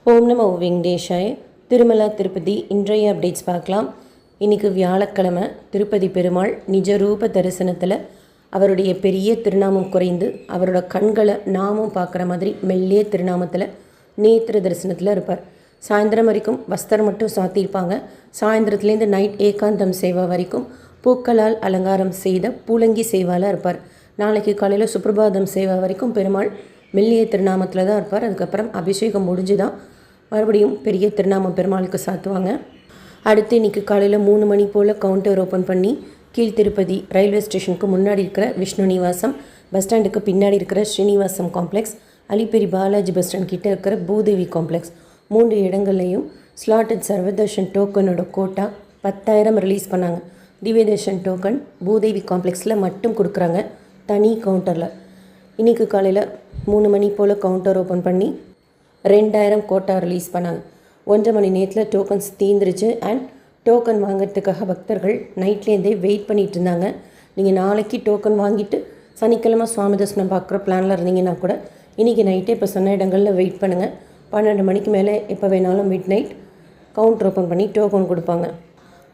ஓம் நமோ வெங்கடேஷாய. திருமலா திருப்பதி இன்றைய அப்டேட்ஸ் பார்க்கலாம். இன்றைக்கி வியாழக்கிழமை. திருப்பதி பெருமாள் நிஜரூப தரிசனத்தில் அவருடைய பெரிய திருநாமம் குறைந்து அவரோட கண்களை நாமும் பார்க்குற மாதிரி மெல்லிய திருநாமத்தில் நேத்திர தரிசனத்தில் இருப்பார். சாயந்தரம் வரைக்கும் வஸ்திரம் மட்டும் சாத்தியிருப்பாங்க. சாயந்தரத்துலேருந்து நைட் ஏகாந்தம் சேவா வரைக்கும் பூக்களால் அலங்காரம் செய்த பூலங்கி சேவாவில் இருப்பார். நாளைக்கு காலையில் சுப்பிரபாதம் சேவா வரைக்கும் பெருமாள் மெல்லிய திருநாமத்தில் தான் இருப்பார். அதுக்கப்புறம் அபிஷேகம் முடிஞ்சு தான் மறுபடியும் பெரிய திருநாமம் பெருமாளுக்கு சாத்துவாங்க. அடுத்து இன்றைக்கி காலையில் 3 மணி போல் கவுண்டர் ஓப்பன் பண்ணி கீழ்த்திருப்பதி ரயில்வே ஸ்டேஷனுக்கு முன்னாடி இருக்கிற விஷ்ணு நிவாசம், பஸ் ஸ்டாண்டுக்கு பின்னாடி இருக்கிற Srinivasam complex, Alipiri Balaji bus stand கிட்டே இருக்கிற பூதேவி காம்ப்ளெக்ஸ் 3 இடங்கள்லையும் ஸ்லாட்டட் சர்வதர்ஷன் டோக்கனோட கோட்டா 10,000 ரிலீஸ் பண்ணாங்க. திவ்யதர்ஷன் டோக்கன் பூதேவி காம்ப்ளெக்ஸில் மட்டும் கொடுக்குறாங்க, தனி கவுண்டரில். இன்றைக்கி காலையில் 3 மணி போல் கவுண்டர் ஓப்பன் பண்ணி 2,000 கோட்டா ரிலீஸ் பண்ணாங்க. 1.5 மணி நேரத்தில் டோக்கன்ஸ் தீர்ந்துருச்சு. அண்ட் டோக்கன் வாங்கிறதுக்காக பக்தர்கள் நைட்லேருந்தே வெயிட் பண்ணிகிட்டு இருந்தாங்க. நீங்கள் நாளைக்கு டோக்கன் வாங்கிட்டு சனிக்கிழமை சுவாமி தரிசனம் பார்க்குற பிளானில் இருந்தீங்கன்னா கூட இன்றைக்கி நைட்டே இப்போ சொன்ன இடங்களில் வெயிட் பண்ணுங்கள். 12 மணிக்கு மேலே எப்போ வேணாலும் மிட் நைட் கவுண்டர் ஓப்பன் பண்ணி டோக்கன் கொடுப்பாங்க.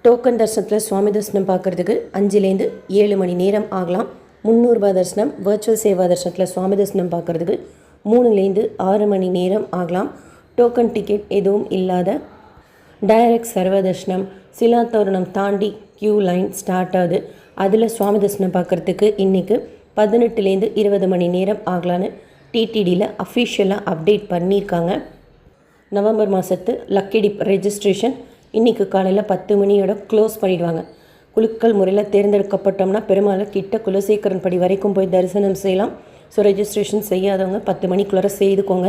டோக்கன் தரிசனத்தில் சுவாமி தரிசனம் பார்க்குறதுக்கு 5லேருந்து 7 மணி நேரம் ஆகலாம். 300 ரூபாய் தரிசனம். வர்ச்சுவல் சேவா தரிசனத்தில் சுவாமி தரிசனம் பார்க்குறதுக்கு 3லேருந்து 6 மணி நேரம் ஆகலாம். டோக்கன் டிக்கெட் எதுவும் இல்லாத டைரக்ட் சர்வ தரிசனம் சிலா தோரணம் தாண்டி கியூ லைன் ஸ்டார்ட் ஆகுது. அதில் சுவாமி தரிசனம் பார்க்குறதுக்கு இன்றைக்கி 18லேருந்து 20 மணி நேரம் ஆகலான்னு டிடிடியில் அஃபிஷியலாக அப்டேட் பண்ணியிருக்காங்க. நவம்பர் மாதத்து லக்கி டிப் ரெஜிஸ்ட்ரேஷன் இன்றைக்கி காலையில் 10 மணியோட க்ளோஸ் பண்ணிவிடுவாங்க. குலுக்கல் முறையில் தேர்ந்தெடுக்கப்பட்டோம்னா பெருமாளை கிட்ட குலசேகரன் படி வரைக்கும் போய் தரிசனம் செய்யலாம். ஸோ ரெஜிஸ்ட்ரேஷன் செய்யாதவங்க 10 மணிக்குள்ளே செய்துக்கோங்க.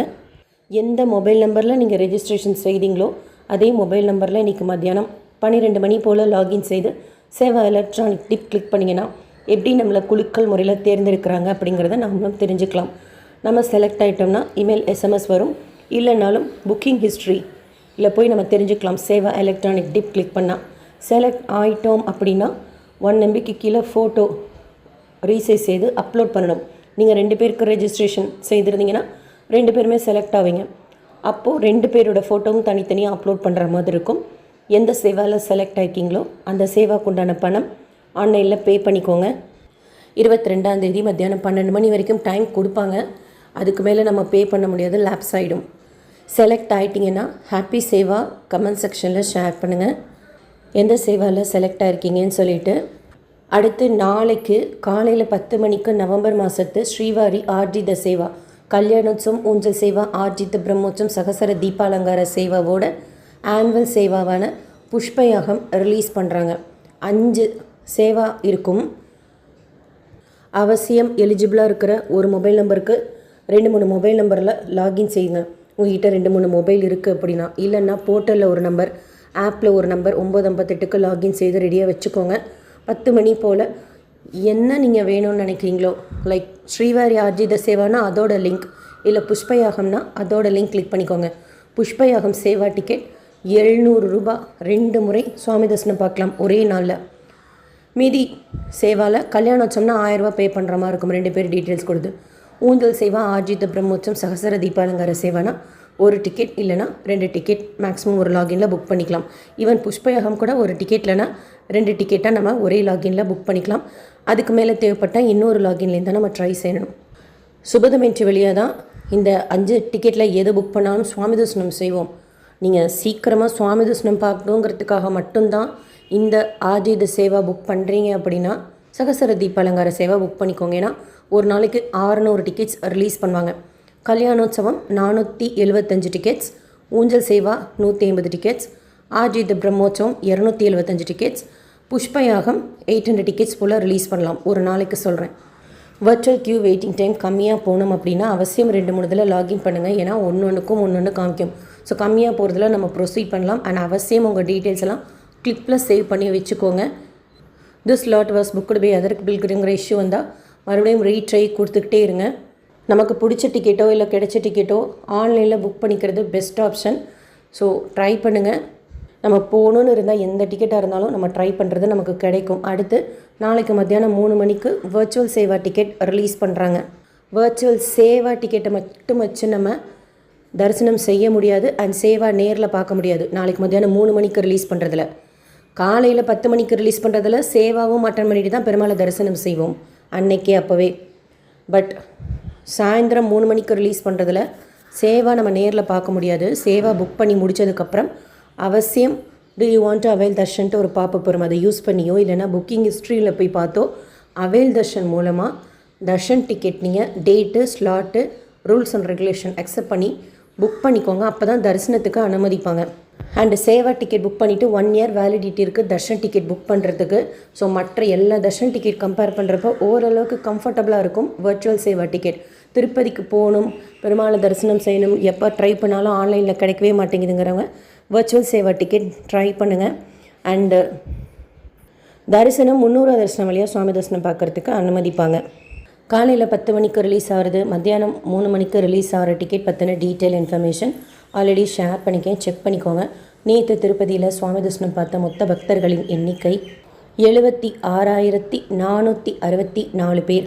எந்த மொபைல் நம்பரில் நீங்கள் ரெஜிஸ்ட்ரேஷன் செய்தீங்களோ அதே மொபைல் நம்பரில் இன்றைக்கி மத்தியானம் 12 மணி போல் லாகின் செய்து சேவா எலக்ட்ரானிக் டிப் கிளிக் பண்ணிங்கன்னா எப்படி நம்மளை குலுக்கல் முறையில் தேர்ந்தெடுக்கிறாங்க அப்படிங்கிறத நம்மளும் தெரிஞ்சுக்கலாம். நம்ம செலக்ட் ஆகிட்டோம்னா இமெயில் எஸ்எம்எஸ் வரும். இல்லைனாலும் புக்கிங் ஹிஸ்ட்ரி இல்லை போய் நம்ம தெரிஞ்சுக்கலாம். சேவா எலக்ட்ரானிக் டிப் கிளிக் பண்ணால் செலக்ட் ஆகிட்டோம் அப்படின்னா 1 MBக்கு கீழே ஃபோட்டோ ரீசைஸ் செய்து அப்லோட் பண்ணணும். நீங்கள் 2 பேருக்கு ரெஜிஸ்ட்ரேஷன் செய்திருந்தீங்கன்னா 2 பேருமே செலக்ட் ஆவீங்க. அப்போது 2 பேரோட ஃபோட்டோவும் தனித்தனியாக அப்லோட் பண்ணுற மாதிரி இருக்கும். எந்த சேவாவில் செலக்ட் ஆகிக்கிங்களோ அந்த சேவாக்கு உண்டான பணம் ஆன்லைனில் பே பண்ணிக்கோங்க. 22ஆம் தேதி மத்தியானம் 12 மணி வரைக்கும் டைம் கொடுப்பாங்க. அதுக்கு மேலே நம்ம பே பண்ண முடியாது, லேப்ஸ் ஆகிடும். செலக்ட் ஆகிட்டிங்கன்னா ஹாப்பி சேவா கமெண்ட் செக்ஷனில் ஷேர் பண்ணுங்கள் எந்த சேவாவில் செலக்ட் ஆகிருக்கீங்கன்னு சொல்லிவிட்டு. அடுத்து நாளைக்கு காலையில் 10 மணிக்கு நவம்பர் மாதத்து ஸ்ரீவாரி ஆர்ஜித சேவா கல்யாணோத்சவம் ஊஞ்சல் சேவா ஆர்ஜித பிரம்மோற்சவம் சகசர தீபாலங்கார சேவாவோட ஆனுவல் சேவாவான புஷ்பயாகம் ரிலீஸ் பண்ணுறாங்க. 5 சேவா இருக்கும். அவசியம் எலிஜிபிளாக இருக்கிற ஒரு மொபைல் நம்பருக்கு 2-3 மொபைல் நம்பரில் லாகின் செய்யுங்க. உங்கள்கிட்ட 2-3 மொபைல் இருக்குது அப்படின்னா. இல்லைன்னா போர்ட்டலில் ஒரு நம்பர், ஆப்பில் ஒரு நம்பர் 9:58க்கு லாகின் செய்து ரெடியாக வச்சுக்கோங்க. 10 மணி போல் என்ன நீங்கள் வேணும்னு நினைக்கிறீங்களோ, லைக் ஸ்ரீவாரி ஆர்ஜித சேவானா அதோட லிங்க், இல்லை புஷ்பயாகம்னா அதோட லிங்க் கிளிக் பண்ணிக்கோங்க. புஷ்பயாகம் சேவா டிக்கெட் 700 ரூபாய் 2 முறை சுவாமி தரிசனம் பார்க்கலாம் ஒரே நாளில். மீதி சேவாவில் கல்யாணோத்சவம்னா 1000 ரூபா பே பண்ணுற மாதிரி இருக்கும், 2 பேர் டீட்டெயில்ஸ் கொடுத்து. ஊஞ்சல் சேவா ஆர்ஜித பிரம்மோற்சவம் சகசர தீபாலங்கார சேவானா ஒரு டிக்கெட் இல்லைனா 2 டிக்கெட் மேக்ஸிமம் ஒரு லாகினில் புக் பண்ணிக்கலாம். ஈவன் புஷ்பயாகம் கூட ஒரு டிக்கெட் இல்லைனா 2 டிக்கெட்டாக நம்ம ஒரே லாகினில் புக் பண்ணிக்கலாம். அதுக்கு மேலே தேவைப்பட்டால் இன்னொரு லாகின்லேருந்து தான் நம்ம ட்ரை செய்யணும். சுபதமேற்றி வழியாக தான் இந்த 5 டிக்கெட்டில் எது புக் பண்ணாலும் சுவாமி தரிசனம் செய்வோம். நீங்கள் சீக்கிரமாக சுவாமி தரிசனம் பார்க்கணுங்கிறதுக்காக மட்டும்தான் இந்த ஆர்ஜித சேவா புக் பண்ணுறீங்க அப்படின்னா சகசர தீபாலங்கார சேவா புக் பண்ணிக்கோங்க. ஏன்னா ஒரு நாளைக்கு 600 டிக்கெட்ஸ் ரிலீஸ் பண்ணுவாங்க. கல்யாணோத்சவம் 475 டிக்கெட்ஸ், ஊஞ்சல் சேவா 180 டிக்கெட்ஸ், ஆர்ஜித பிரம்மோற்சவம் 275 டிக்கெட்ஸ், புஷ்பயாகம் 800 டிக்கெட்ஸ் போல் ரிலீஸ் பண்ணலாம் ஒரு நாளைக்கு சொல்கிறேன். வர்ச்சுவல் கியூ வெயிட்டிங் டைம் கம்மியாக போகணும் அப்படின்னா அவசியம் 2-3 தடவை லாகின் பண்ணுங்கள். ஏன்னா ஒன்று காமிக்கும். ஸோ கம்மியாக போகிறதுல நம்ம ப்ரொசீட் பண்ணலாம். அண்ட் அவசியம் உங்கள் டீட்டெயில்ஸ் எல்லாம் கிளிப்பில் சேவ் பண்ணி வச்சுக்கோங்க. This lot was booked by அதற்கு பில்கிற இஷ்யூ வந்தால் மறுபடியும் ரீட்ரை கொடுத்துக்கிட்டே இருங்க. நமக்கு பிடிச்ச டிக்கெட்டோ இல்லை கிடைச்ச டிக்கெட்டோ ஆன்லைனில் புக் பண்ணிக்கிறது பெஸ்ட் ஆப்ஷன். ஸோ ட்ரை பண்ணுங்கள். நம்ம போகணுன்னு இருந்தால் எந்த டிக்கெட்டாக இருந்தாலும் நம்ம ட்ரை பண்ணுறது நமக்கு கிடைக்கும். அடுத்து நாளைக்கு மத்தியானம் 3 மணிக்கு வர்ச்சுவல் சேவா டிக்கெட் ரிலீஸ் பண்ணுறாங்க. வர்ச்சுவல் சேவா டிக்கெட்டை மட்டும் வச்சு நம்ம தரிசனம் செய்ய முடியாது அண்ட் சேவா நேரில் பார்க்க முடியாது. நாளைக்கு மத்தியானம் 3 மணிக்கு ரிலீஸ் பண்ணுறதுல, காலையில் 10 மணிக்கு ரிலீஸ் பண்ணுறதுல சேவாவும் அட்டன் பண்ணிட்டு தான் பெருமாளை தரிசனம் செய்வோம் அன்னைக்கே அப்போவே. பட் சாயந்தரம் 3 மணிக்கு ரிலீஸ் பண்ணுறதுல சேவா நம்ம நேரில் பார்க்க முடியாது. சேவா புக் பண்ணி முடித்ததுக்கப்புறம் அவசியம் do you want to avail தர்ஷன்ட்டு ஒரு பாப்பப் வரும். அதை யூஸ் பண்ணியோ இல்லைனா புக்கிங் ஹிஸ்ட்ரியில் போய் பார்த்தோ அவைல் தர்ஷன் மூலமாக தர்ஷன் டிக்கெட் நீங்கள் date slot rules and regulation accept பண்ணி புக் பண்ணிக்கோங்க. அப்போ தான் தரிசனத்துக்கு அனுமதிப்பாங்க. அண்டு சேவா டிக்கெட் புக் பண்ணிவிட்டு 1 இயர் வேலிடிட்டி இருக்குது தர்ஷன் டிக்கெட் புக் பண்ணுறதுக்கு. ஸோ மற்ற எல்லா தர்ஷன் டிக்கெட் கம்பேர் பண்ணுறப்போ ஓரளவுக்கு கம்ஃபர்டபுளாக இருக்கும் வர்ச்சுவல் சேவா டிக்கெட். திருப்பதிக்கு போகணும், பெருமாளை தரிசனம் செய்யணும், எப்போ ட்ரை பண்ணாலும் ஆன்லைனில் கிடைக்கவே மாட்டேங்குதுங்கிறவங்க வர்ச்சுவல் சேவா டிக்கெட் ட்ரை பண்ணுங்கள். அண்டு தரிசனம் 300 தரிசனம் வழியாக சுவாமி தரிசனம் பார்க்குறதுக்கு அனுமதிப்பாங்க. காலையில் 10 மணிக்கு ரிலீஸ் ஆகிறது, மத்தியானம் 3 மணிக்கு ரிலீஸ் ஆகிற டிக்கெட் பற்றின டீட்டெயில் இன்ஃபர்மேஷன் ஆல்ரெடி ஷேர் பண்ணிக்கேன், செக் பண்ணிக்கோங்க. நேற்று திருப்பதியில் சுவாமி தரிசனம் பார்த்த மொத்த பக்தர்களின் எண்ணிக்கை 76,464 பேர்.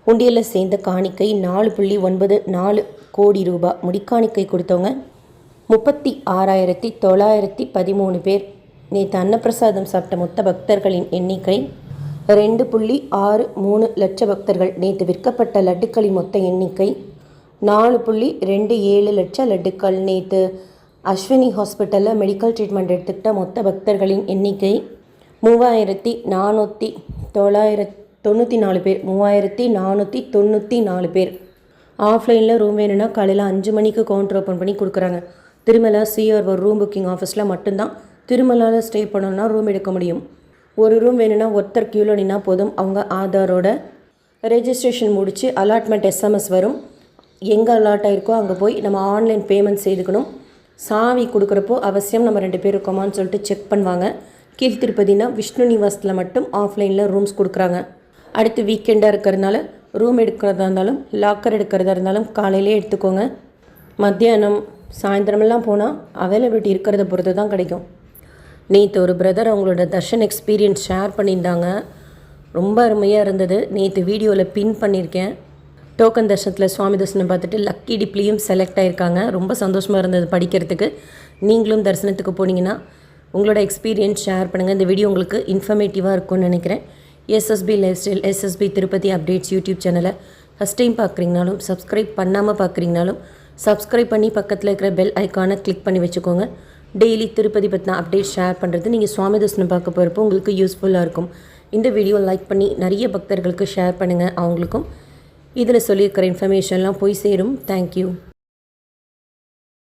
உண்டியலில் சேர்ந்த காணிக்கை 4.94 கோடி ரூபாய். முடிக்காணிக்கை கொடுத்தவங்க 36,913 பேர். நேற்று அன்னப்பிரசாதம் சாப்பிட்ட மொத்த பக்தர்களின் எண்ணிக்கை 2.63 லட்ச பக்தர்கள். நேற்று விற்கப்பட்ட லட்டுக்களின் மொத்த எண்ணிக்கை 4.27 லட்ச லட்டுக்கள். நேற்று அஸ்வினி ஹாஸ்பிட்டலில் மெடிக்கல் ட்ரீட்மெண்ட் எடுத்துக்கிட்ட மொத்த பக்தர்களின் எண்ணிக்கை 3,494 பேர். 3,494 பேர். ஆஃப்லைனில் ரூம் வேணும்னா காலையில் 5 மணிக்கு கவுண்டர் ஓப்பன் பண்ணி கொடுக்குறாங்க. திருமலா சிஆர் ரூம் புக்கிங் ஆஃபீஸில் மட்டும்தான் திருமலாவில் ஸ்டே பண்ணணுன்னா ரூம் எடுக்க முடியும். ஒரு ரூம் வேணும்னா ஒருத்தர் க்யூவில் நின்னா போதும். அவங்க ஆதாரோட ரெஜிஸ்ட்ரேஷன் முடித்து அலாட்மெண்ட் எஸ்எம்எஸ் வரும். எங்கே அலாட் ஆகிருக்கோ அங்கே போய் நம்ம ஆன்லைன் பேமெண்ட் செய்துக்கணும். சாவி கொடுக்குறப்போ அவசியம் நம்ம 2 பேர் இருக்கோமான்னு சொல்லிட்டு செக் பண்ணுவாங்க. கீழ் திருப்பதினா விஷ்ணு நிவாசத்தில் மட்டும் ஆஃப்லைனில் ரூம்ஸ் கொடுக்குறாங்க. அடுத்து வீக்கெண்டாக இருக்கிறதுனால ரூம் எடுக்கிறதா இருந்தாலும் லாக்கர் எடுக்கிறதா இருந்தாலும் காலையிலே எடுத்துக்கோங்க. மத்தியானம் சாயந்தரமெல்லாம் போனால் அவைலபிலிட்டி இருக்கிறத பொறுத்து தான் கிடைக்கும். நேற்று ஒரு பிரதர் அவங்களோட தர்ஷன் எக்ஸ்பீரியன்ஸ் ஷேர் பண்ணியிருந்தாங்க, ரொம்ப அருமையாக இருந்தது. நேற்று வீடியோவில் பின் பண்ணியிருக்கேன். டோக்கன் தர்ஷனத்தில் சுவாமி தரிசனம் பார்த்துட்டு லக்கி டிப்லேயும் செலக்ட் ஆகியிருக்காங்க. ரொம்ப சந்தோஷமாக இருந்தது படிக்கிறதுக்கு. நீங்களும் தரிசனத்துக்கு போனீங்கன்னா உங்களோட எக்ஸ்பீரியன்ஸ் ஷேர் பண்ணுங்கள். இந்த வீடியோ உங்களுக்கு இன்ஃபர்மேட்டிவாக இருக்கும்னு நினைக்கிறேன். SSP lifestyle, SSP Tirupati updates YouTube சேனலை ஃபஸ்ட் டைம் பார்க்குறீங்கனாலும் சப்ஸ்கிரைப் பண்ணாமல் பார்க்குறீங்கனாலும் சப்ஸ்கிரைப் பண்ணி பக்கத்தில் இருக்கிற பெல் ஐக்கானை கிளிக் பண்ணி வச்சுக்கோங்க. டெய்லி திருப்பதி பற்றின அப்டேட் ஷேர் பண்ணுறது நீங்கள் சுவாமி தரிசனம் பார்க்க போகிறப்போ உங்களுக்கு யூஸ்ஃபுல்லாக இருக்கும். இந்த வீடியோ லைக் பண்ணி நிறைய பக்தர்களுக்கு ஷேர் பண்ணுங்கள். அவங்களுக்கும் இதில் சொல்லியிருக்கிற இன்ஃபர்மேஷன்லாம் போய் சேரும். தேங்க்யூ.